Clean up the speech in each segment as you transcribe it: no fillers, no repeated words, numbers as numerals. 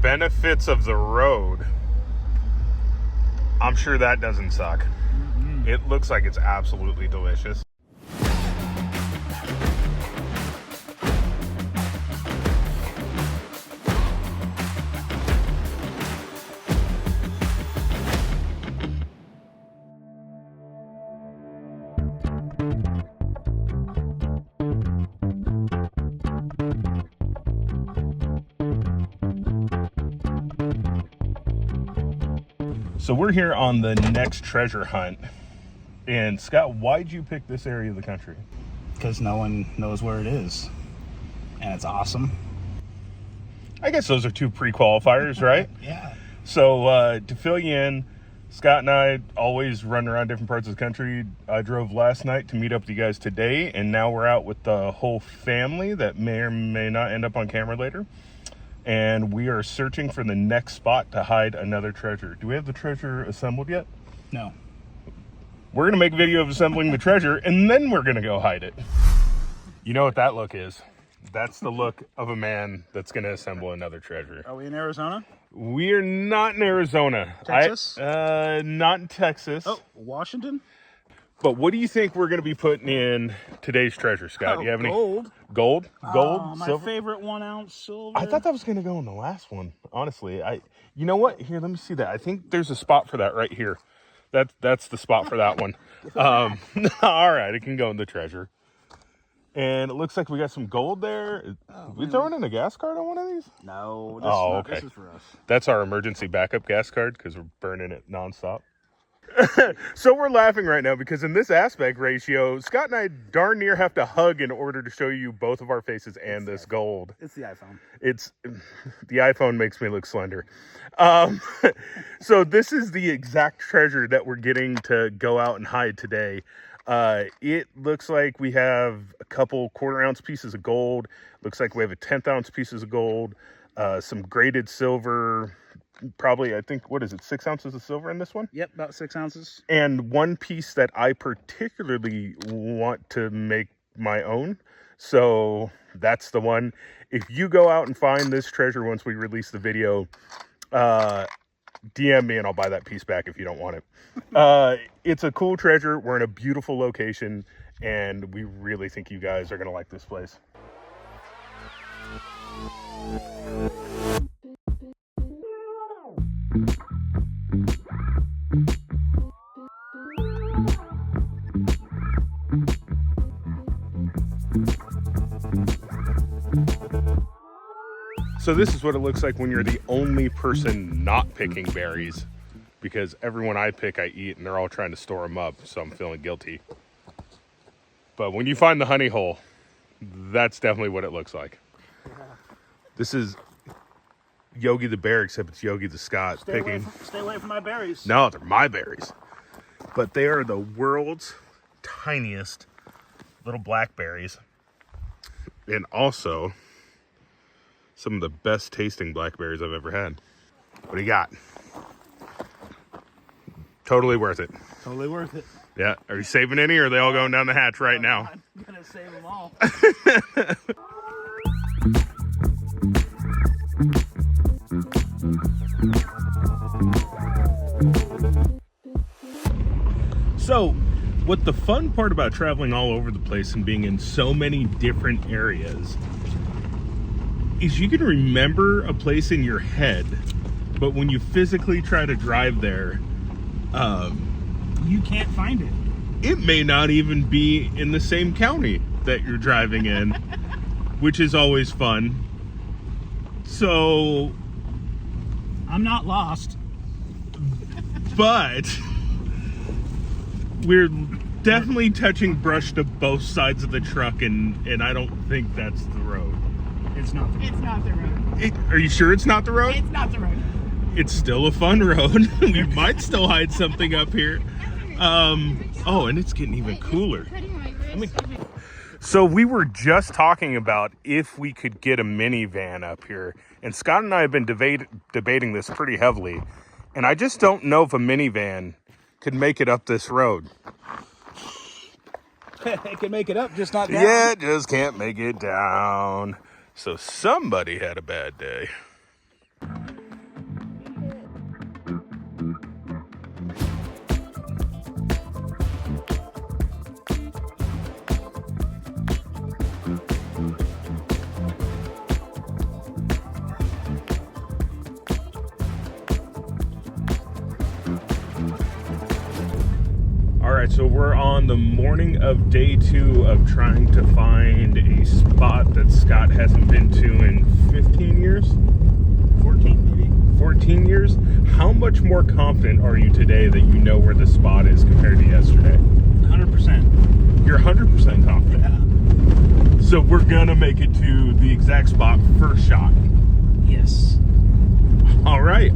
benefits of the road, I'm sure that doesn't suck. It looks like it's absolutely delicious. So we're here on the next treasure hunt. And Scott, why'd you pick this area of the country? Because no one knows where it is. And it's awesome. I guess those are two pre-qualifiers, right? Yeah. So to fill you in, Scott and I always run around different parts of the country. I drove last night to meet up with you guys today, and now we're out with the whole family that may or may not end up on camera later. And we are searching for the next spot to hide another treasure. Do we have the treasure assembled yet? No. We're going to make a video of assembling the treasure, and then we're going to go hide it. You know what that look is? That's the look of a man that's going to assemble another treasure. Are we in Arizona? We're not in Arizona. Texas? Not in Texas. Oh, Washington? But what do you think we're going to be putting in today's treasure, Scott? Do you have any? Gold. Gold? Gold? Oh, my silver? favorite 1 ounce silver. I thought that was going to go in the last one, honestly. You know what? Here, let me see that. I think there's a spot for that right here. That's the spot for that one. All right, it can go in the treasure. And it looks like we got some gold there. We throwing in a gas card on one of these? No, Okay. This is for us. That's our emergency backup gas card because we're burning it nonstop. So we're laughing right now because in this aspect ratio, Scott and I darn near have to hug in order to show you both of our faces and this gold. It's the iPhone. The iPhone makes me look slender. So this is the exact treasure that we're getting to go out and hide today. It looks like we have a couple 1/4 ounce pieces of gold. Looks like we have a 1/10 ounce pieces of gold, some graded silver, probably, I think, what is it, 6 ounces of silver in this one? Yep, about 6 ounces. And one piece that I particularly want to make my own. So that's the one. If you go out and find this treasure once we release the video, DM me and I'll buy that piece back if you don't want it. It's a cool treasure. We're in a beautiful location and we really think you guys are going to like this place. So this is what it looks like when you're the only person not picking berries, because everyone I pick, I eat, and they're all trying to store them up, so I'm feeling guilty. But when you find the honey hole, that's definitely what it looks like. Yeah. This is Yogi the Bear, except it's Yogi the Scott picking. Stay away from my berries. No, they're my berries. But they are the world's tiniest little blackberries. And also some of the best tasting blackberries I've ever had. What do you got? Totally worth it. Totally worth it. Yeah. Are you saving any or are they all going down the hatch right now? I'm going to save them all. So, what the fun part about traveling all over the place and being in so many different areas is you can remember a place in your head, but when you physically try to drive there, you can't find it. It may not even be in the same county that you're driving in, which is always fun. So I'm not lost. But we're definitely touching brush to both sides of the truck, and I don't think that's the road. It's not the road. It's not the road. Are you sure it's not the road? It's not the road. It's still a fun road. We might still hide something up here. Oh, and it's getting even cooler. So we were just talking about if we could get a minivan up here, and Scott and I have been debating this pretty heavily, and I just don't know if a minivan could make it up this road. It can make it up, just not down. Yeah, it just can't make it down. So somebody had a bad day. right, so we're on the morning of day 2 of trying to find a spot that Scott hasn't been to in 15 years? 14 maybe? 14 years? How much more confident are you today that you know where the spot is compared to yesterday? 100%. You're 100% confident. Yeah. So we're gonna make it to the exact spot first shot. Yes. All right,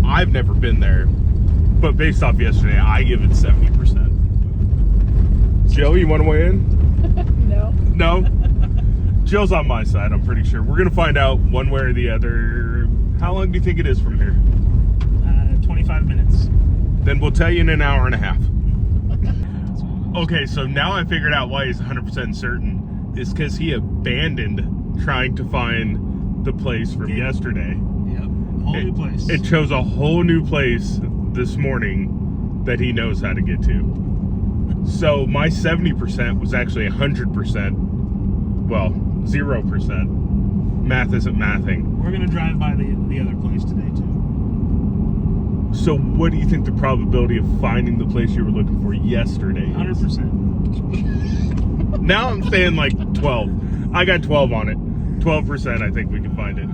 I've never been there, but based off yesterday, I give it 70%. Joe, you want to weigh in? No. No? Joe's on my side, I'm pretty sure. We're going to find out one way or the other. How long do you think it is from here? 25 minutes. Then we'll tell you in an hour and a half. Okay, so now I figured out why he's 100% certain. It's because he abandoned trying to find the place from yesterday. Yep. Whole new place. It chose a whole new place this morning that he knows how to get to. So my 70% was actually 100%. Well, 0%. Math isn't mathing. We're gonna drive by the other place today too. So what do you think the probability of finding the place you were looking for yesterday is? 100%. Now I'm saying like 12. I got 12 on it. 12% I think we can find it.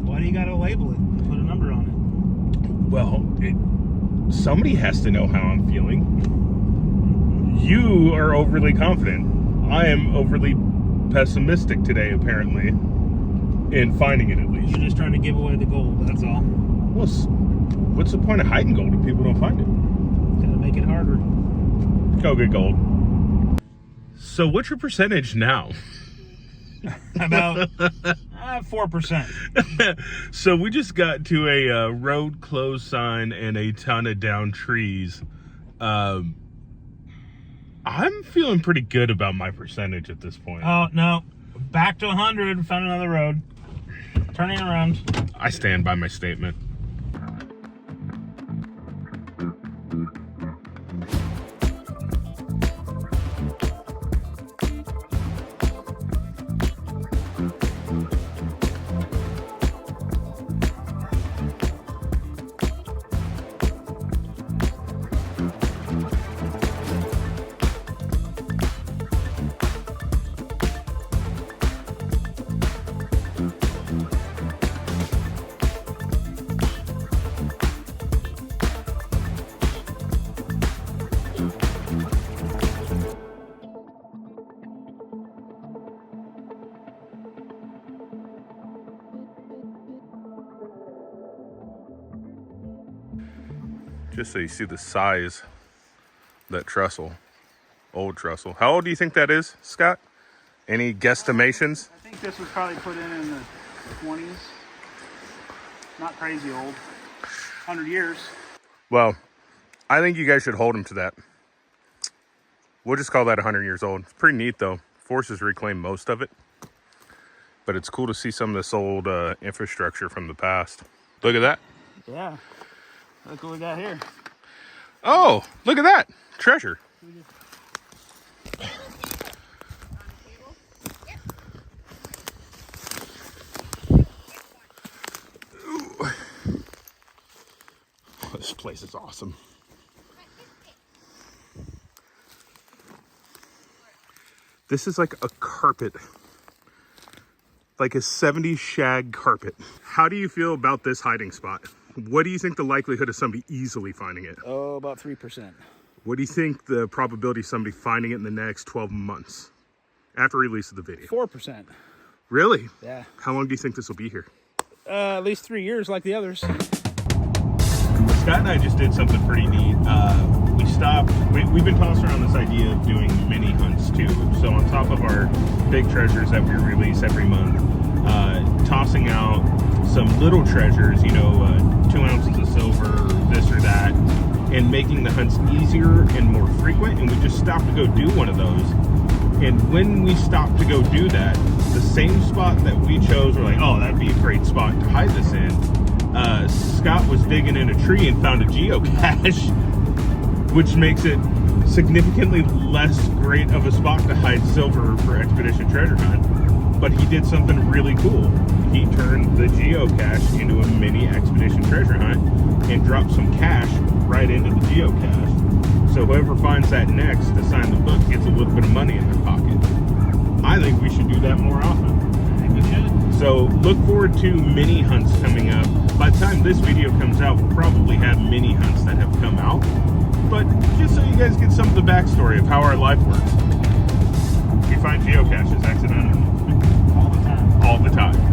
Why do you gotta label it? Put a number on it. Well, somebody has to know how I'm feeling. You are overly confident. I am overly pessimistic today, apparently, in finding it at least. You're just trying to give away the gold, that's all. Well, what's the point of hiding gold if people don't find it? Gotta make it harder. Go get gold. So what's your percentage now? About 4%. So we just got to a road closed sign and a ton of down trees. I'm feeling pretty good about my percentage at this point. Oh, no. Back to 100. Found another road. Turning around. I stand by my statement. Just so you see the size of that trestle, old trestle. How old do you think that is, Scott? Any guesstimations? I think this was probably put in the 20s. Not crazy old. 100 years. Well, I think you guys should hold him to that. We'll just call that 100 years old. It's pretty neat, though. Forces reclaim most of it. But it's cool to see some of this old infrastructure from the past. Look at that. Yeah. Look what we got here. Oh, look at that. Treasure. Ooh. This place is awesome. This is like a carpet. Like a 70s shag carpet. How do you feel about this hiding spot? What do you think the likelihood of somebody easily finding it? Oh, about 3%. What do you think the probability of somebody finding it in the next 12 months after release of the video? 4%. Really? Yeah. How long do you think this will be here? At least 3 years like the others. Scott and I just did something pretty neat. We stopped, we've been tossing around this idea of doing mini hunts too. So on top of our big treasures that we release every month, tossing out some little treasures, 2 ounces of silver, this or that, and making the hunts easier and more frequent. And we just stopped to go do one of those. And when we stopped to go do that, the same spot that we chose, we're like, oh, that'd be a great spot to hide this in. Scott was digging in a tree and found a geocache, which makes it significantly less great of a spot to hide silver for Expedition Treasure Hunt. But he did something really cool. He turned the geocache into a mini Expedition Treasure Hunt and dropped some cash right into the geocache. So whoever finds that next to sign the book gets a little bit of money in their pocket. I think we should do that more often. We should. So look forward to mini hunts coming up. By the time this video comes out, we'll probably have mini hunts that have come out. But just so you guys get some of the backstory of how our life works. We find geocaches accidentally. All the time. All the time.